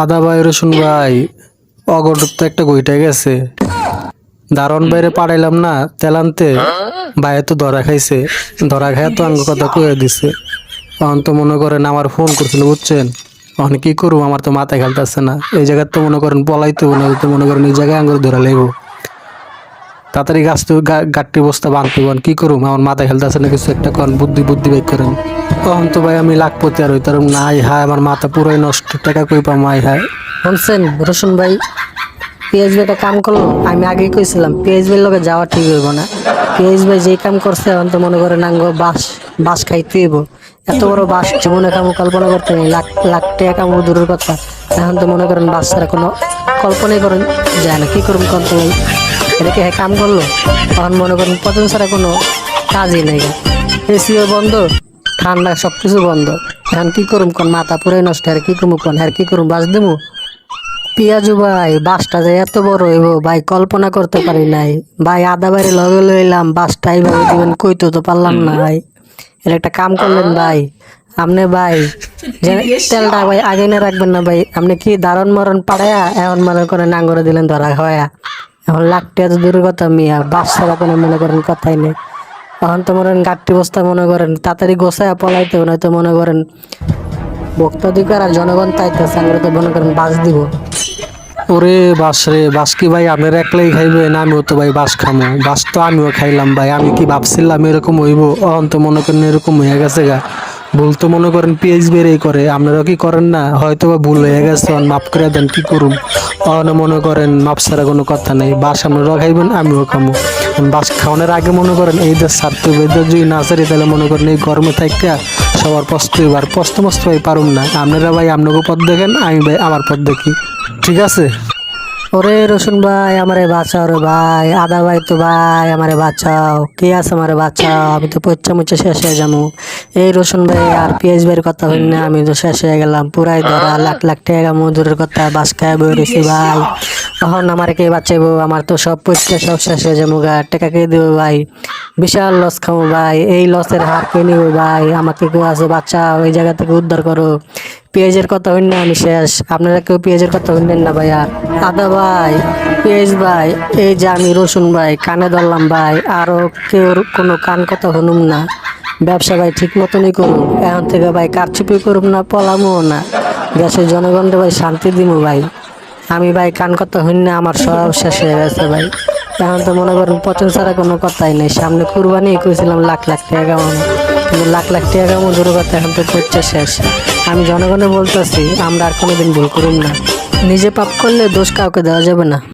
আদা ভাই রসুন ভাই অগরত তো একটা গইটা গেছে। দারণ বাইরে পাঠাইলাম না তেল আনতে, ভাইয়ে তো ধরা খাইছে। ধরা খায় তো আঙ্গ কথা কয়ে দিছে। তখন তো মনে করেন আমার ফোন করছিল বুঝছেন। তখন কি করবো, আমার তো মাথায় খেলতেছে না। এই জায়গায় তো মনে করেন পলাইতে না, তো মনে করেন এই জায়গায় আঙ্গুর ধরা লাগবো। তাড়াতাড়ি গাছ তো গাঠটি বস্তা বাঁধতে কি করুম, আমার মাথায় খেলতেছে না কিছু একটা করেন, বুদ্ধি বুদ্ধি বের করেন। তখন তো ভাই আমি লাখপতি আর হইতার নাই, হায় আমার মাথা পুরাই নষ্ট, টাকা কই পাম আই হায়। শুনছেন রসুন ভাই, পিএস ভাই একটা কাম করলো। আমি আগেই কইছিলাম পিএস ভাইয়ের লগে যাওয়া ঠিক হইব না। পিএস ভাই যেই কাম করছে এখন তো মনে করেন আঙ্গ বাস বাস খাইতে হইব। এত বড় বাস জীবনে কাম কল্পনা করতে নেই, লাখ লাখ টাকা কাম দূরের কথা। এখন তো মনে করেন বাস ছাড়া কোনো কল্পনাই করেন যায় না। কি করুন কত ভাই, এটাকে হ্যাঁ কাম করলো। তখন মনে করেন পছন্দ ছাড়া কোনো কাজই নেই। এসিও বন্ধ, ঠান্ডা সবকিছু বন্ধ। এখন কি করুম কোন, মাথা পুরাই নষ্ট। আর কি করবো কোন, আর কি করুম, বাস দেবো। পিয়াজু ভাই বাসটা যে এত বড় হইব ভাই কল্পনা করতে পারি নাই ভাই। আদা বাইরে লগে লইলাম, বাসটা এইভাবে দিবেন কইতো তো পারলাম না ভাই। এর একটা কাম করলেন ভাই আপনি ভাই, যে তেলটা ভাই আগে না রাখবেন না ভাই। আপনি কি দারণ মরণ পাড়ায়া এখন মনে করেন আঙ্গুরে দিলেন ধরা হয়া। এখন লাখ টাকা তো দূরের কথা মিয়া, বাস ছাড়া কোনো মনে করেন কথাই নেই। এখন তো মনে করেন গাঠটি বস্তা মনে করেন তাড়াতাড়ি গোছায়া পলাইতে নয়তো মনে করেন ভোক্তাধিকার আর জনগণ তাইতেছে, আমরা তো মনে করেন বাস দিব। ওরে বাস রে বাস, কি ভাই আপনার একলাই খাইবেন? আমিও তো ভাই বাস খামো, বাস তো আমিও খাইলাম ভাই। আমি কি ভাবছিলাম এরকম হইব? অহন তো মনে করেন এরকম হয়ে গেছে গা। ভুল তো মনে করেন পিএইচ বেড়েই করে, আপনারা কি করেন না? হয়তো বা ভুল হয়ে গেছে, মাফ করে দেন। কি করুম, অহনে মনে করেন মাপ ছাড়া কোনো কথা নেই। বাস আপনারাও খাইবেন আমিও খামো। বাস খাওয়ানোর আগে মনে করেন এই দেশ ছাড়তে হবে। এই দেশ যদি না ছাড়ি তাহলে মনে করেন এই গরমে থাকা সবার কষ্ট এবার কষ্ট মস্ত ভাই পারুম না। আপনারা ভাই আপনাকে পথ দেখেন, আমি ভাই আমার পথ দেখি, ঠিক আছে? ওরে রসুন ভাই আমারে বাঁচাও রে ভাই, আদা ভাই তো ভাই আমারে বাঁচাও, কে আছে আমারে বাঁচাও, আমি তো পচ্চা মুচ্চা শেষ হয়ে যাবো। এই রসুন ভাই আর পিএস ভাইয়ের কথা হইন না, আমি তো শেষ হয়ে গেলাম পুরাই ধরা। লাখ লাখ টাকা মজুরের কথা বাস খায় বই রয়েছি ভাই। এখন আমার কে বাঁচাইবো? আমার তো সব পচ্চা সব শেষ হয়ে যাবো গা। টাকা কে দেবো ভাই? বিশাল লস খাবো ভাই। এই লসের হার কে নিবো ভাই? আমাকে কেউ আছে বাঁচাও, এই জায়গা থেকে উদ্ধার করো। পেঁয়াজের কথা হইন না, আমি শেষ। আপনারা কেউ পেঁয়াজের কথা হইলেন না ভাই। আর আদা ভাই, পেঁয়াজ ভাই, এই যে আমি রসুন ভাই কানে ধরলাম ভাই, আরো কেউ কোনো কান কথা শুনুম না। ব্যবসা ভাই ঠিক মতনই করুন, এখন থেকে ভাই কারচুপি করুম না, পলামও না। দেশের জনগণকে ভাই শান্তি দিব ভাই। আমি ভাই কান কথা হইন না, আমার সব শেষ হয়ে গেছে ভাই। এখন তো মনে করেন পছন্দ ছাড়া কোনো কথাই নেই। সামনে কুরবানি কইছিলাম লাখ লাখ টাকা কামানো, কিন্তু লাখ লাখ টাকা কামানো দূরের কথা, এখন তো পয়সা শেষ। আমি জনগণে বলতেছি আমরা আর কোনোদিন ভুল করুম না। নিজে পাপ করলে দোষ কাউকে দেওয়া যাবে না।